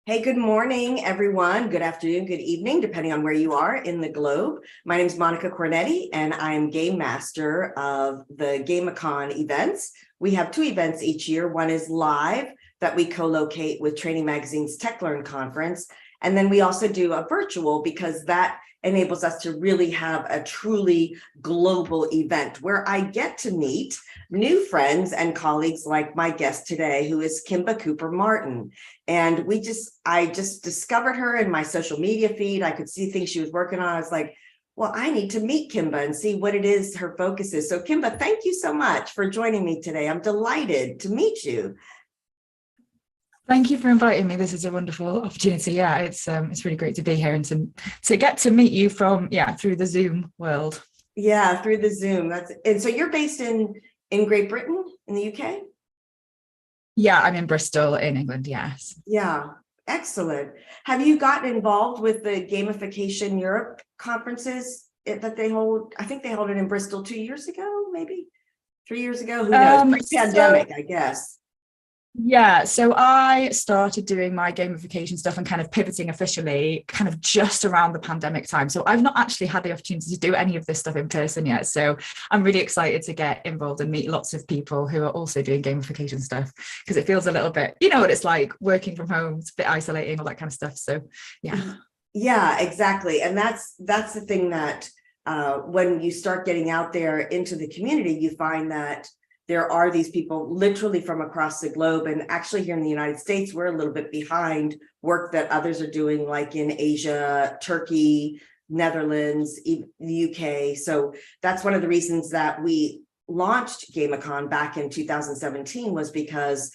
Hey, good morning, everyone. Good afternoon, good evening, depending on where you are in the globe. My name is Monica Cornetti, and I'm game master of the GamiCon events. We have two events each year. One is live that we co-locate with Training Magazine's Tech Learn Conference. And then we also do a virtual because that enables us to really have a truly global event where I get to meet new friends and colleagues like my guest today, who is Kimba Cooper Martin. And I just discovered her in my social media feed. I could see things she was working on. I was like, well, I need to meet Kimba and see what it is her focus is. So Kimba, thank you so much for joining me today. I'm delighted to meet you. Thank you for inviting me. This is a wonderful opportunity. Yeah, it's really great to be here and to get to meet you from through the Zoom world. Yeah, through the Zoom. And so you're based in Great Britain, in the UK? Yeah, I'm in Bristol in England, yes. Yeah, excellent. Have you gotten involved with the Gamification Europe conferences that they hold? I think they held it in Bristol 2 years ago, maybe 3 years ago. Who knows? Pre-pandemic, I guess. Yeah, so I started doing my gamification stuff and kind of pivoting officially kind of just around the pandemic time. So I've not actually had the opportunity to do any of this stuff in person yet. So I'm really excited to get involved and meet lots of people who are also doing gamification stuff, because it feels a little bit, you know what it's like working from home, it's a bit isolating, all that kind of stuff. So yeah. Yeah, exactly. And that's the thing that when you start getting out there into the community, you find that there are these people literally from across the globe. And actually here in the United States, we're a little bit behind work that others are doing, like in Asia, Turkey, Netherlands, the UK. So that's one of the reasons that we launched GamiCon back in 2017, was because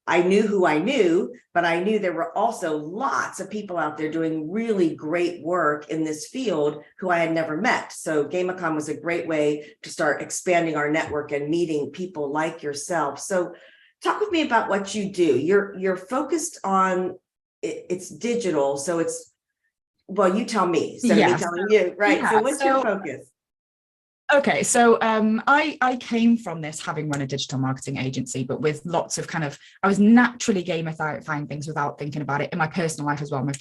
I knew who I knew, but I knew there were also lots of people out there doing really great work in this field who I had never met. So GamiCon was a great way to start expanding our network and meeting people like yourself. So talk with me about what you do. You're focused on, it's digital. So it's, well, you tell me instead of me telling you, right? So what's your focus? Okay, so I came from this having run a digital marketing agency, but with lots of I was naturally gamifying things without thinking about it in my personal life as well, my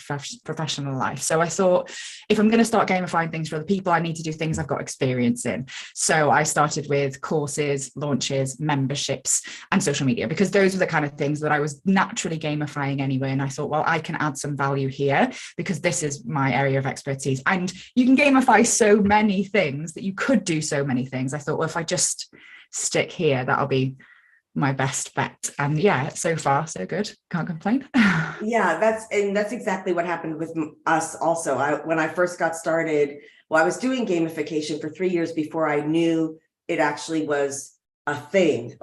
professional life. So I thought, if I'm going to start gamifying things for other people, I need to do things I've got experience in. So I started with courses, launches, memberships, and social media, because those were the kind of things that I was naturally gamifying anyway. And I thought, well, I can add some value here because this is my area of expertise. And you can gamify so many things that you could do so many things. I thought, well, if I just stick here, that'll be my best bet. And yeah, so far so good, can't complain. Yeah, that's exactly what happened with us also. When I first got started, well, I was doing gamification for 3 years before I knew it actually was a thing.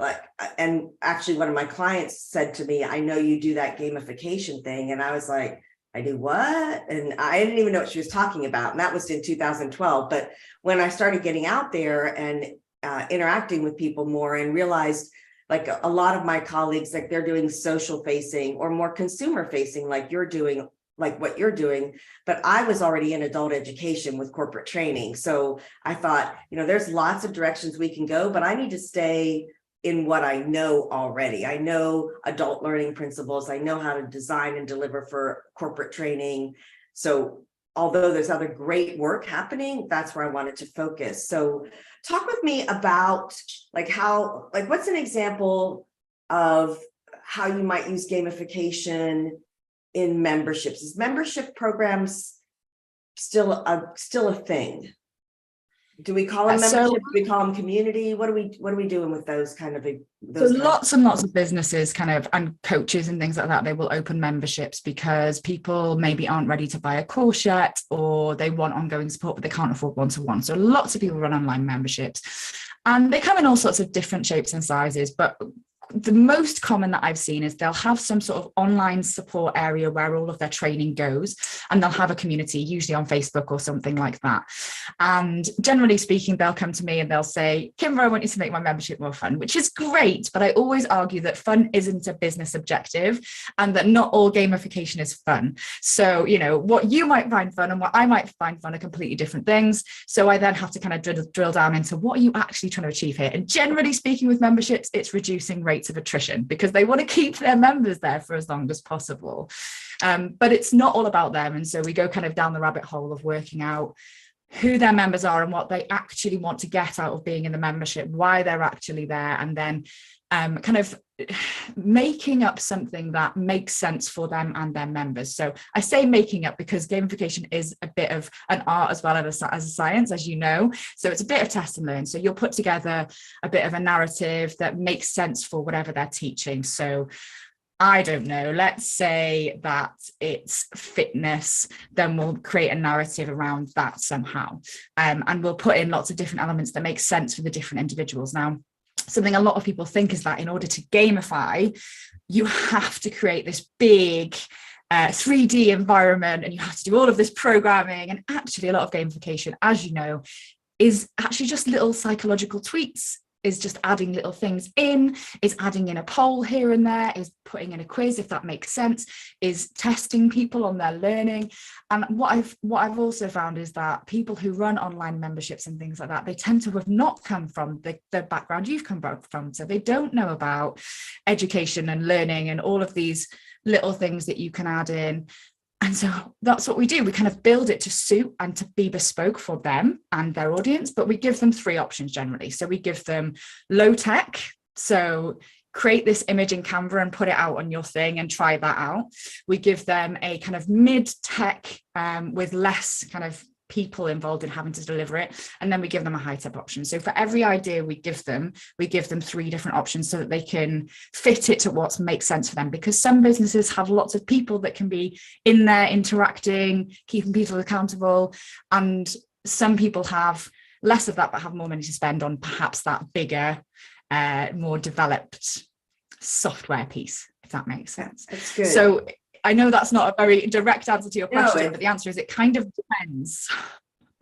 And actually one of my clients said to me, I know you do that gamification thing. And I was like, I do what? And I didn't even know what she was talking about. And that was in 2012. But when I started getting out there and interacting with people more, and realized like a lot of my colleagues, like they're doing social facing or more consumer facing, like you're doing, like what you're doing. But I was already in adult education with corporate training. So I thought, there's lots of directions we can go, but I need to stay in what I know already. I know adult learning principles. I know how to design and deliver for corporate training. So although there's other great work happening, that's where I wanted to focus. So talk with me about what's an example of how you might use gamification in memberships? Is membership programs still a thing? Do we call them membership? Do we call them community? What are we doing with those kind of those? So lots and lots of businesses and coaches and things like that, they will open memberships because people maybe aren't ready to buy a course yet, or they want ongoing support, but they can't afford one-to-one. So lots of people run online memberships, and they come in all sorts of different shapes and sizes. But the most common that I've seen is they'll have some sort of online support area where all of their training goes, and they'll have a community, usually on Facebook or something like that. And generally speaking, they'll come to me and they'll say, Kimba, I want you to make my membership more fun, which is great. But I always argue that fun isn't a business objective, and that not all gamification is fun. So, what you might find fun and what I might find fun are completely different things. So I then have to kind of drill down into what are you actually trying to achieve here. And generally speaking, with memberships, it's reducing rates rates of attrition because they want to keep their members there for as long as possible. But it's not all about them. And so we go kind of down the rabbit hole of working out who their members are and what they actually want to get out of being in the membership, why they're actually there, and then kind of making up something that makes sense for them and their members. So I say making up because gamification is a bit of an art as well as a science, as you know. So it's a bit of test and learn. So you'll put together a bit of a narrative that makes sense for whatever they're teaching. So I don't know, let's say that it's fitness, then we'll create a narrative around that somehow. And we'll put in lots of different elements that make sense for the different individuals. Now, something a lot of people think is that in order to gamify, you have to create this big 3D environment and you have to do all of this programming. And actually a lot of gamification, as you know, is actually just little psychological tweaks, is just adding little things in, is adding in a poll here and there, is putting in a quiz, if that makes sense, is testing people on their learning. And what I've also found is that people who run online memberships and things like that, they tend to have not come from the background you've come from. So they don't know about education and learning and all of these little things that you can add in. And so that's what we do. We kind of build it to suit and to be bespoke for them and their audience, but we give them 3 options generally. So we give them low tech. So create this image in Canva and put it out on your thing and try that out. We give them a kind of mid tech with less kind of people involved in having to deliver it, and then we give them a high-tech option. So for every idea we give them 3 different options so that they can fit it to what makes sense for them, because some businesses have lots of people that can be in there interacting, keeping people accountable, and some people have less of that but have more money to spend on perhaps that bigger more developed software piece, if that makes sense. That's good. So I know that's not a very direct answer to your question, but the answer is it kind of depends.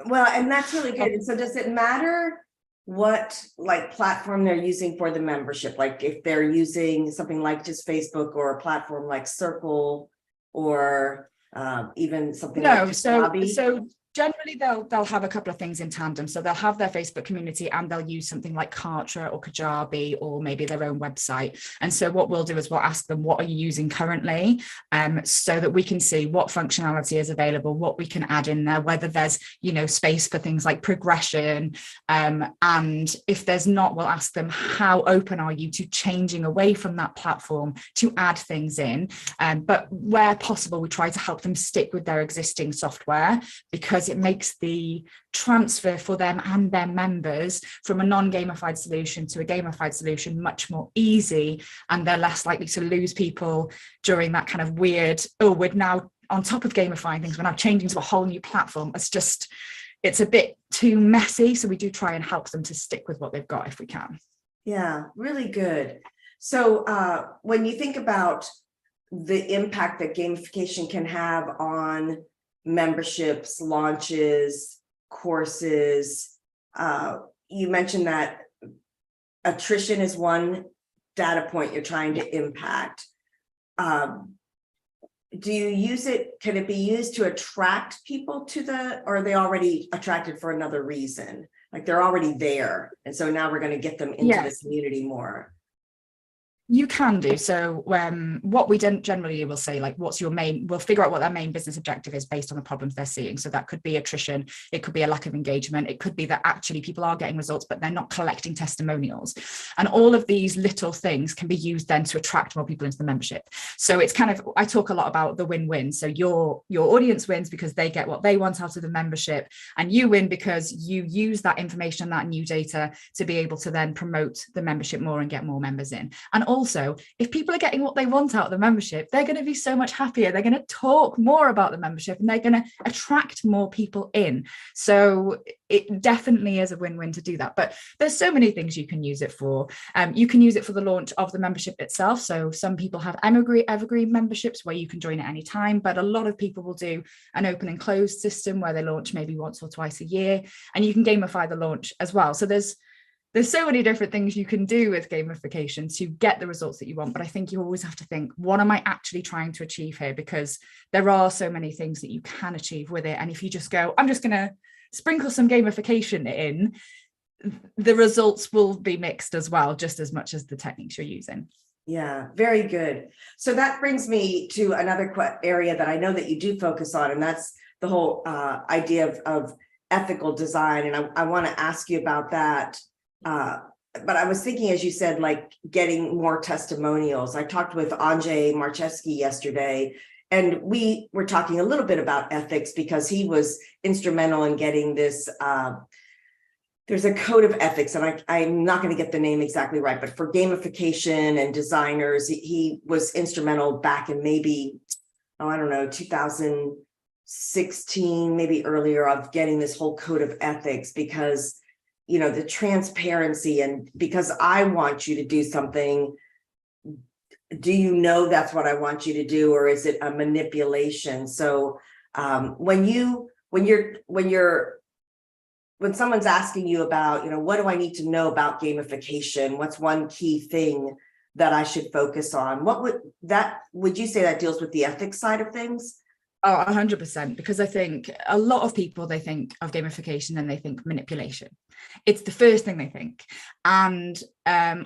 Well, and that's really good. And so does it matter what like platform they're using for the membership? Like if they're using something like just Facebook or a platform like Circle or even something like Hobby? So generally they'll have a couple of things in tandem. So they'll have their Facebook community and they'll use something like Kartra or Kajabi or maybe their own website. And so what we'll do is we'll ask them, what are you using currently? So that we can see what functionality is available, what we can add in there, whether there's, space for things like progression. And if there's not, we'll ask them, how open are you to changing away from that platform to add things in? But where possible, we try to help them stick with their existing software, because it makes the transfer for them and their members from a non-gamified solution to a gamified solution much more easy, and they're less likely to lose people during that kind of weird, we're now on top of gamifying things, we're now changing to a whole new platform. It's a bit too messy, so we do try and help them to stick with what they've got if we can. Yeah, really good. So when you think about the impact that gamification can have on memberships, launches, courses, you mentioned that attrition is one data point you're trying to impact. Do you use it? Can it be used to attract people or are they already attracted for another reason? Like they're already there, and so now we're going to get them into the community more. You can do. So what we generally will say, like, we'll figure out what their main business objective is based on the problems they're seeing. So that could be attrition. It could be a lack of engagement. It could be that actually people are getting results, but they're not collecting testimonials. And all of these little things can be used then to attract more people into the membership. So it's kind of, I talk a lot about the win-win. So your audience wins because they get what they want out of the membership, and you win because you use that information, that new data, to be able to then promote the membership more and get more members in. And also, if people are getting what they want out of the membership, they're going to be so much happier. They're going to talk more about the membership and they're going to attract more people in. So it definitely is a win-win to do that. But there's so many things you can use it for. You can use it for the launch of the membership itself. So some people have evergreen memberships where you can join at any time, but a lot of people will do an open and closed system where they launch maybe once or twice a year, and you can gamify the launch as well. So there's so many different things you can do with gamification to get the results that you want. But I think you always have to think, what am I actually trying to achieve here? Because there are so many things that you can achieve with it. And if you just go, I'm just going to sprinkle some gamification in, the results will be mixed as well, just as much as the techniques you're using. Yeah, very good. So that brings me to another area that I know that you do focus on, and that's the whole idea of ethical design. And I want to ask you about that. But I was thinking, as you said, like getting more testimonials. I talked with Andrzej Marczewski yesterday, and we were talking a little bit about ethics because he was instrumental in getting this. There's a code of ethics, and I'm not going to get the name exactly right, but for gamification and designers, he was instrumental back in maybe, I don't know, 2016, maybe earlier, of getting this whole code of ethics, because the transparency, and because I want you to do something, do you know that's what I want you to do, or is it a manipulation? So when someone's asking you about, what do I need to know about gamification? What's one key thing that I should focus on? Would you say that deals with the ethics side of things? Oh, 100%, because I think a lot of people, they think of gamification and they think manipulation. It's the first thing they think. And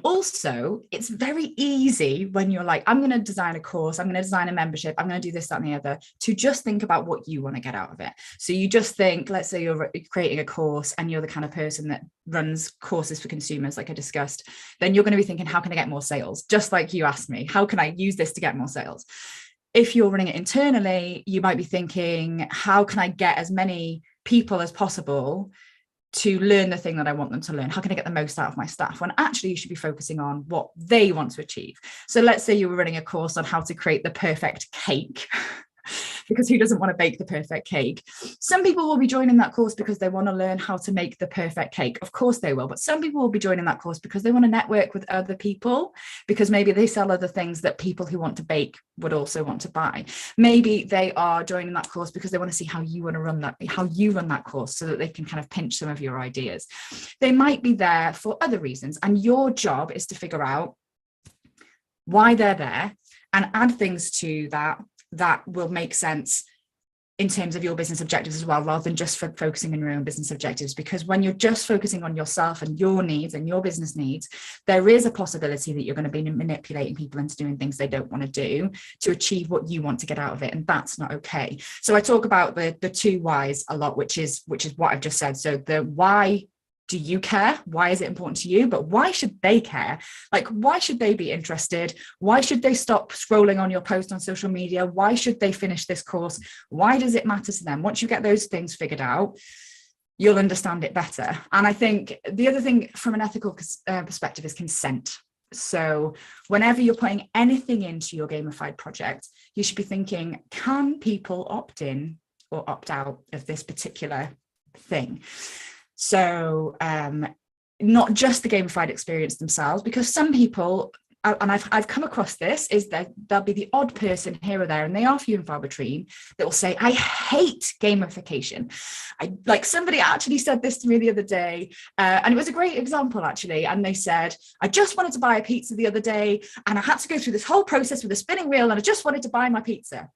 also, it's very easy when you're like, I'm going to design a course, I'm going to design a membership, I'm going to do this, that, and the other, to just think about what you want to get out of it. So you just think, let's say you're creating a course and you're the kind of person that runs courses for consumers, like I discussed, then you're going to be thinking, how can I get more sales? Just like you asked me, how can I use this to get more sales? If you're running it internally, you might be thinking, how can I get as many people as possible to learn the thing that I want them to learn? How can I get the most out of my staff? When actually you should be focusing on what they want to achieve. So let's say you were running a course on how to create the perfect cake, because who doesn't want to bake the perfect cake? Some people will be joining that course because they want to learn how to make the perfect cake. Of course they will, but some people will be joining that course because they want to network with other people, because maybe they sell other things that people who want to bake would also want to buy. Maybe they are joining that course because they want to see how you want to run that course, so that they can kind of pinch some of your ideas. They might be there for other reasons, and your job is to figure out why they're there and add things to that will make sense in terms of your business objectives as well, rather than just focusing on your own business objectives. Because when you're just focusing on yourself and your needs and your business needs, there is a possibility that you're going to be manipulating people into doing things they don't want to do to achieve what you want to get out of it. And that's not okay. So I talk about the two whys a lot, which is what I've just said. So the why do you care? Why is it important to you? But why should they care? Like, why should they be interested? Why should they stop scrolling on your post on social media? Why should they finish this course? Why does it matter to them? Once you get those things figured out, you'll understand it better. And I think the other thing from an ethical perspective is consent. So whenever you're putting anything into your gamified project, you should be thinking, can people opt in or opt out of this particular thing? So not just the gamified experience themselves, because some people, and I've come across this, is that there'll be the odd person here or there, and they are few and far between, that will say, I hate gamification. Somebody actually said this to me the other day, and it was a great example actually. And they said, I just wanted to buy a pizza the other day, and I had to go through this whole process with a spinning wheel, and I just wanted to buy my pizza.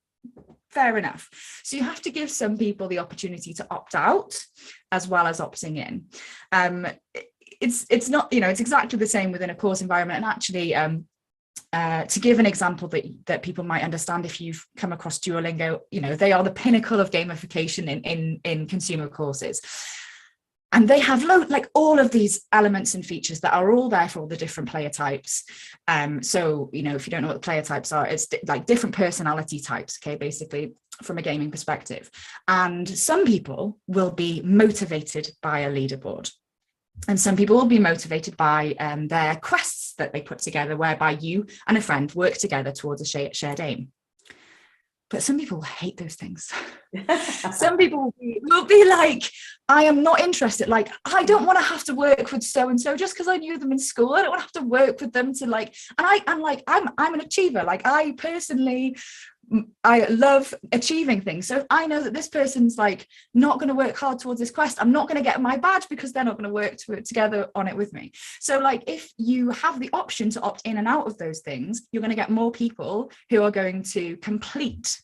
Fair enough. So you have to give some people the opportunity to opt out as well as opting in. It's not, it's exactly the same within a course environment. And actually, to give an example that people might understand, if you've come across Duolingo, they are the pinnacle of gamification in consumer courses. And they have all of these elements and features that are all there for all the different player types. So, if you don't know what the player types are, it's like different personality types, okay, basically from a gaming perspective. And some people will be motivated by a leaderboard. And some people will be motivated by their quests that they put together, whereby you and a friend work together towards a shared aim. But some people hate those things. Some people will be like, I am not interested. Like, I don't want to have to work with so-and-so just because I knew them in school. I don't want to have to work with them to I'm an achiever. Like, I personally, I love achieving things. So if I know that this person's not going to work hard towards this quest, I'm not going to get my badge because they're not going to work together on it with me. So if you have the option to opt in and out of those things, you're going to get more people who are going to complete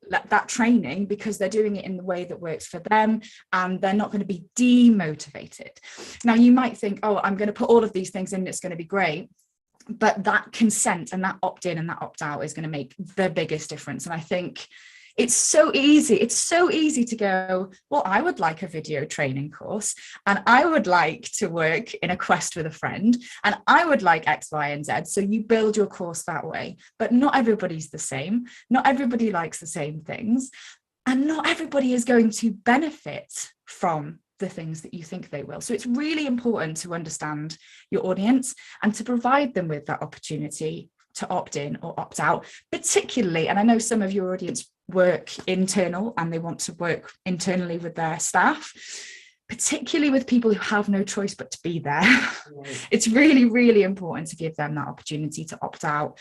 that training because they're doing it in the way that works for them, and they're not going to be demotivated. Now, you might think, oh, I'm going to put all of these things in, it's going to be great. But that consent and that opt-in and that opt-out is going to make the biggest difference. And I think it's so easy. It's so easy to go, well, I would like a video training course, and I would like to work in a quest with a friend, and I would like X, Y, and Z. So you build your course that way. But not everybody's the same. Not everybody likes the same things. And not everybody is going to benefit from the things that you think they will. So it's really important to understand your audience and to provide them with that opportunity to opt in or opt out, particularly, and I know some of your audience work internal and they want to work internally with their staff, particularly with people who have no choice but to be there. Right. It's really, really important to give them that opportunity to opt out,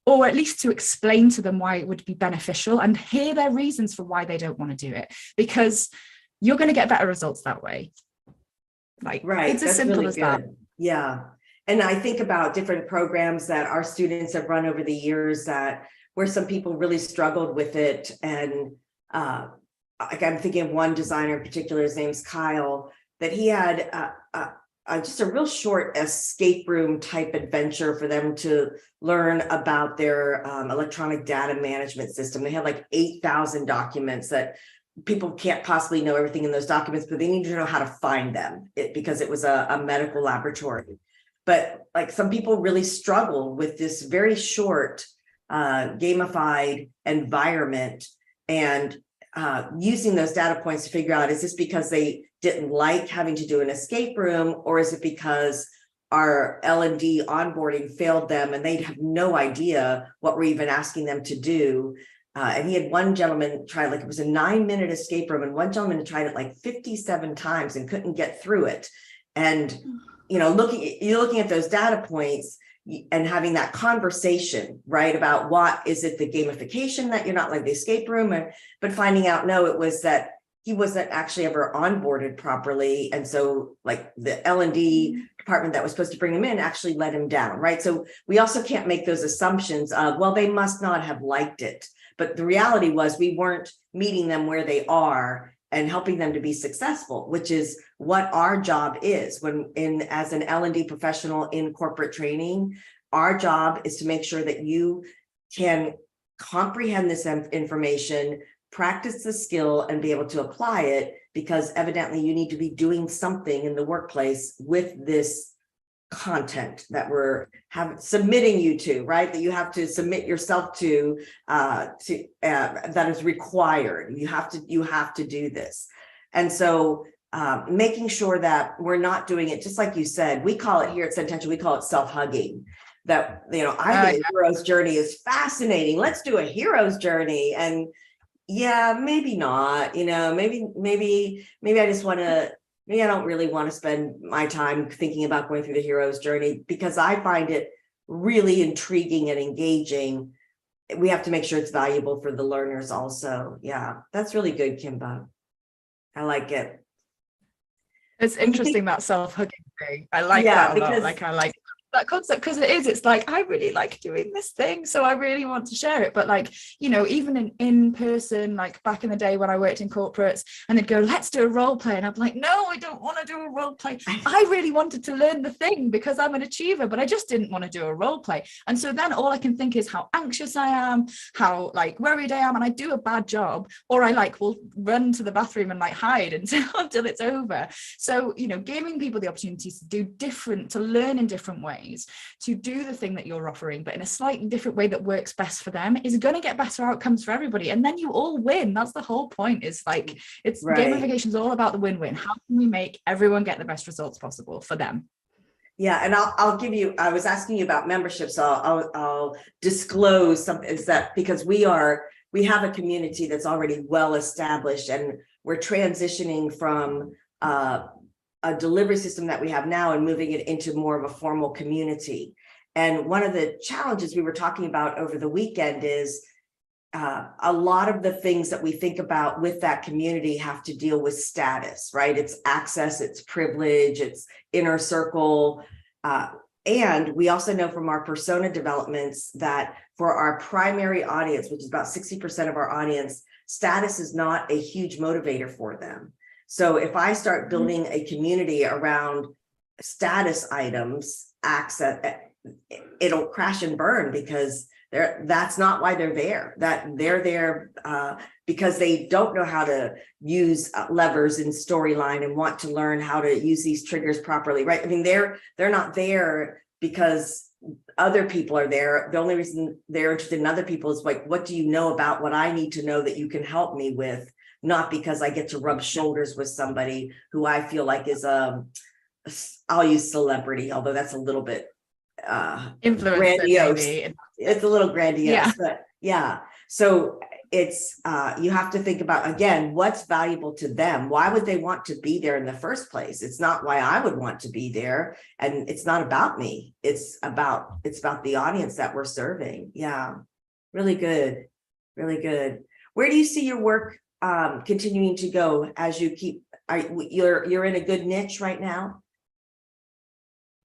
or at least to explain to them why it would be beneficial and hear their reasons for why they don't want to do it, because you're going to get better results that way. Like, right. It's as simple really as good. That. Yeah. And I think about different programs that our students have run over the years that where some people really struggled with it. And like I'm thinking of one designer in particular, his name's Kyle, that he had just a real short escape room type adventure for them to learn about their electronic data management system. They had like 8,000 documents that people can't possibly know everything in those documents, but they need to know how to find them because it was a medical laboratory. But like some people really struggle with this very short gamified environment and using those data points to figure out, is this because they didn't like having to do an escape room, or is it because our L&D onboarding failed them and they'd have no idea what we're even asking them to do? And he had one gentleman try, like it was a 9-minute escape room, and one gentleman tried it like 57 times and couldn't get through it. And you're looking at those data points and having that conversation, right, about what is it, the gamification that you're not like the escape room, but finding out, no, it was that he wasn't actually ever onboarded properly. And so like the L&D department that was supposed to bring him in actually let him down, right? So we also can't make those assumptions of, well, they must not have liked it. But the reality was we weren't meeting them where they are and helping them to be successful, which is what our job is. As an L&D professional in corporate training, our job is to make sure that you can comprehend this information, practice the skill, and be able to apply it, because evidently you need to be doing something in the workplace with this content that we're submitting you to, right? That you have to submit yourself to that is required. You have to do this. And so making sure that we're not doing it, just like you said, we call it here at Centennial, we call it self-hugging. That, I think a hero's journey is fascinating. Let's do a hero's journey. And yeah, maybe not, maybe I just want to, maybe I don't really want to spend my time thinking about going through the hero's journey, because I find it really intriguing and engaging. We have to make sure it's valuable for the learners also. Yeah, that's really good, Kimba. I like it. It's interesting, that self-hugging thing. I like that a lot. Like, I like that concept, because it's like, I really like doing this thing, so I really want to share it. But like, even in person, like back in the day when I worked in corporates, and they'd go, let's do a role play, and I'm like, no, I don't want to do a role play. I really wanted to learn the thing because I'm an achiever, but I just didn't want to do a role play. And so then all I can think is how anxious I am, how like worried I am, and I do a bad job, or I will run to the bathroom and like hide until it's over. So giving people the opportunity to learn in different ways, to do the thing that you're offering, but in a slightly different way that works best for them, is going to get better outcomes for everybody. And then you all win. That's the whole point. It's right. Gamification is all about the win-win. How can we make everyone get the best results possible for them? Yeah, and I'll give you, I was asking you about membership, so I'll disclose something, is that because we have a community that's already well established, and we're transitioning from a delivery system that we have now and moving it into more of a formal community. And one of the challenges we were talking about over the weekend is a lot of the things that we think about with that community have to deal with status, right? It's access, it's privilege, it's inner circle. And we also know from our persona developments that for our primary audience, which is about 60% of our audience, status is not a huge motivator for them. So if I start building a community around status items, access, it'll crash and burn, because that's not why they're there. That they're there because they don't know how to use levers in storyline and want to learn how to use these triggers properly, right? I mean, they're not there because other people are there. The only reason they're interested in other people is like, what do you know about what I need to know that you can help me with? Not because I get to rub shoulders with somebody who I feel like is I'll use celebrity, although that's a little bit influencer, grandiose. maybe. It's a little grandiose, Yeah. but yeah. So it's you have to think about, again, what's valuable to them. Why would they want to be there in the first place? It's not why I would want to be there, and it's not about me. It's about the audience that we're serving. Yeah, really good, really good. Where do you see your work continuing to go as you keep? You're in a good niche right now?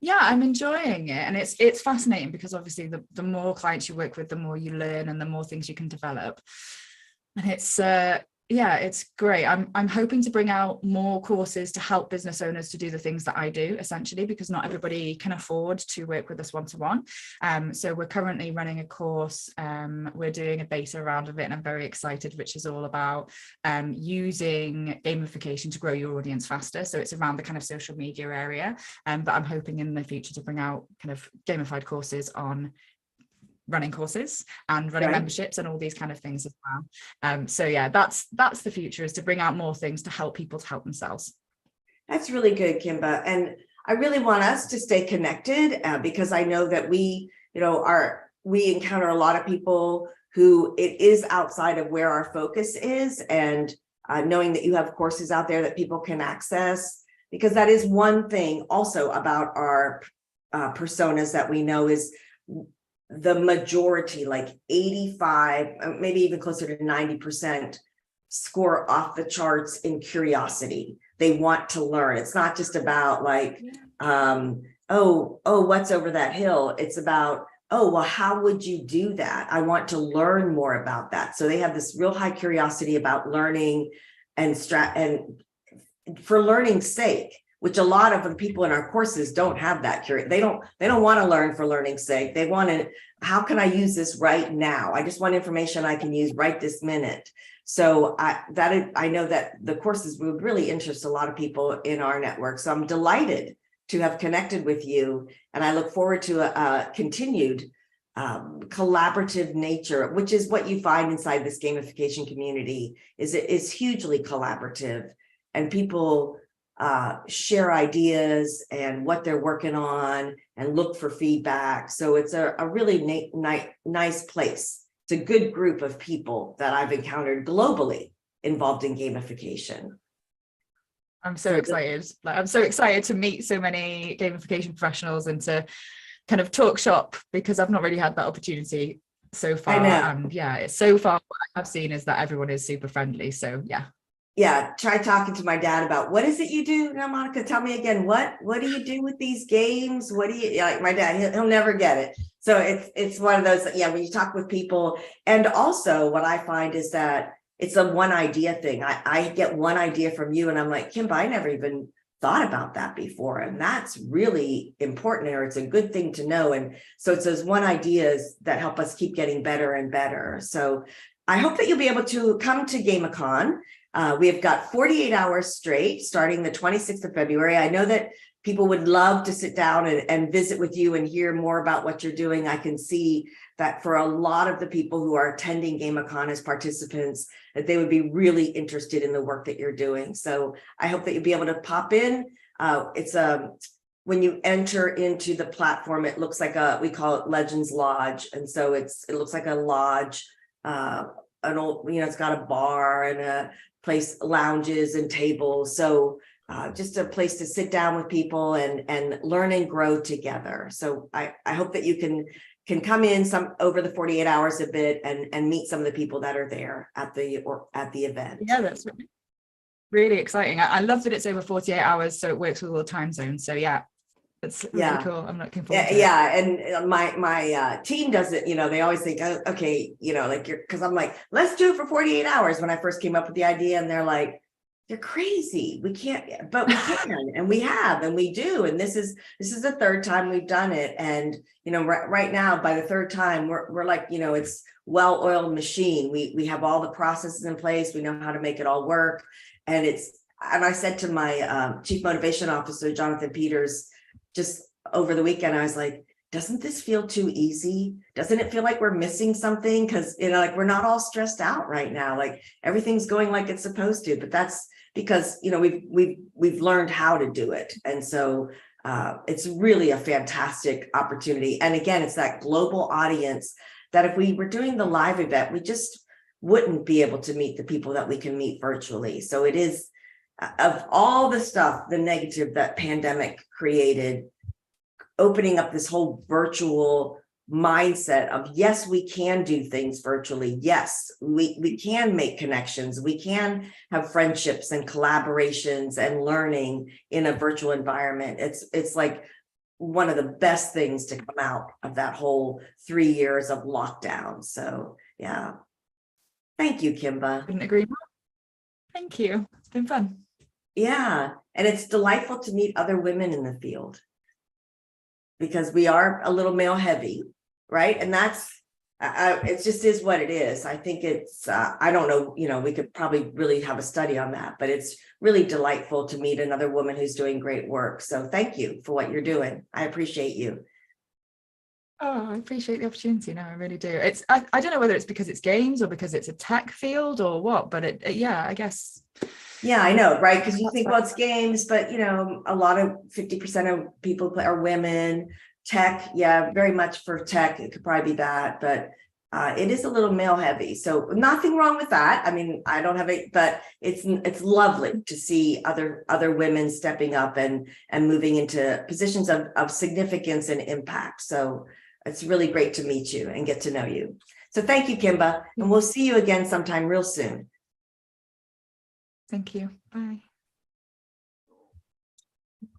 Yeah, I'm enjoying it, and it's fascinating because obviously the more clients you work with, the more you learn and the more things you can develop. And it's yeah, it's great. I'm hoping to bring out more courses to help business owners to do the things that I do, essentially, because not everybody can afford to work with us one-to-one. So we're currently running a course. We're doing a beta round of it, and I'm very excited, which is all about using gamification to grow your audience faster. So it's around the kind of social media area. But I'm hoping in the future to bring out kind of gamified courses on running courses and running memberships and all these kind of things as well. So yeah, that's the future, is to bring out more things to help people to help themselves. That's really good, Kimba. And I really want us to stay connected because I know that we encounter a lot of people who it is outside of where our focus is, and knowing that you have courses out there that people can access, because that is one thing also about our personas that we know is the majority, like 85, maybe even closer to 90%, score off the charts in curiosity. They want to learn. It's not just about like, oh, what's over that hill? It's about, oh, well, how would you do that? I want to learn more about that. So they have this real high curiosity about learning and for learning's sake, which a lot of the people in our courses don't have that curiosity. They don't want to learn for learning's sake. They want to, how can I use this right now? I just want information I can use right this minute. So I know that the courses would really interest a lot of people in our network. So I'm delighted to have connected with you, and I look forward to a continued collaborative nature, which is what you find inside this gamification community. Is it is hugely collaborative, and people share ideas and what they're working on and look for feedback. So it's a really nice place. It's a good group of people that I've encountered globally involved in gamification. I'm so excited. I'm so excited to meet so many gamification professionals and to kind of talk shop, because I've not really had that opportunity so far. And yeah, it's so far what I've seen is that everyone is super friendly. So yeah, try talking to my dad about what is it you do now, Monica? Tell me again, what do you do with these games? What do you like? My dad, he'll never get it. So it's one of those that, when you talk with people, and also what I find is that it's a one idea thing. I get one idea from you, and I'm like, Kimba, I never even thought about that before, and that's really important, or it's a good thing to know. And so it's those one ideas that help us keep getting better and better. So I hope that you'll be able to come to GamiCon. We have got 48 hours straight starting the 26th of February. I know that people would love to sit down and visit with you and hear more about what you're doing. I can see that for a lot of the people who are attending GamiCon as participants, that they would be really interested in the work that you're doing. So I hope that you'll be able to pop in. When you enter into the platform, it looks like we call it Legends Lodge. And so it looks like a lodge, an old, it's got a bar and a place, lounges and tables. So just a place to sit down with people and learn and grow together. So I hope that you can come in over the 48 hours a bit and meet some of the people that are there at the event. Yeah, that's really exciting. I love that it's over 48 hours, so it works with all the time zones. So yeah, It's Yeah. really cool. I'm looking forward Yeah, to it. yeah, and my team does it. They always think, oh, okay, like because I'm like, let's do it for 48 hours when I first came up with the idea, and they're like, you're crazy. We can't, but we can, and we have, and we do. And this is the third time we've done it. And right now, by the third time, we're like, it's well-oiled machine. We have all the processes in place. We know how to make it all work. And I said to my chief motivation officer, Jonathan Peters, just over the weekend, I was like, doesn't this feel too easy? Doesn't it feel like we're missing something? Because like we're not all stressed out right now. Like everything's going like it's supposed to. But that's because we've learned how to do it, and so it's really a fantastic opportunity. And again, it's that global audience that if we were doing the live event, we just wouldn't be able to meet the people that we can meet virtually. So it is, of all the stuff, the negative that pandemic created, opening up this whole virtual mindset of, yes, we can do things virtually. Yes, we can make connections. We can have friendships and collaborations and learning in a virtual environment. It's like one of the best things to come out of that whole 3 years of lockdown. So yeah. Thank you, Kimba. Couldn't agree more. Thank you. It's been fun. Yeah. And it's delightful to meet other women in the field, because we are a little male heavy, right? And that's, it just is what it is. I think it's, I don't know, we could probably really have a study on that, but it's really delightful to meet another woman who's doing great work. So thank you for what you're doing. I appreciate you. Oh, I appreciate the opportunity. No, I really do. I don't know whether it's because it's games or because it's a tech field or what, but yeah, I guess. Yeah, I know, right? Because you think, well, it's games, but a lot of 50% of people are women. Tech, yeah, very much for tech. It could probably be that, but it is a little male heavy. So nothing wrong with that. I mean, I don't have it, but it's lovely to see other women stepping up and moving into positions of significance and impact. So it's really great to meet you and get to know you. So thank you, Kimba, and we'll see you again sometime real soon. Thank you. Bye.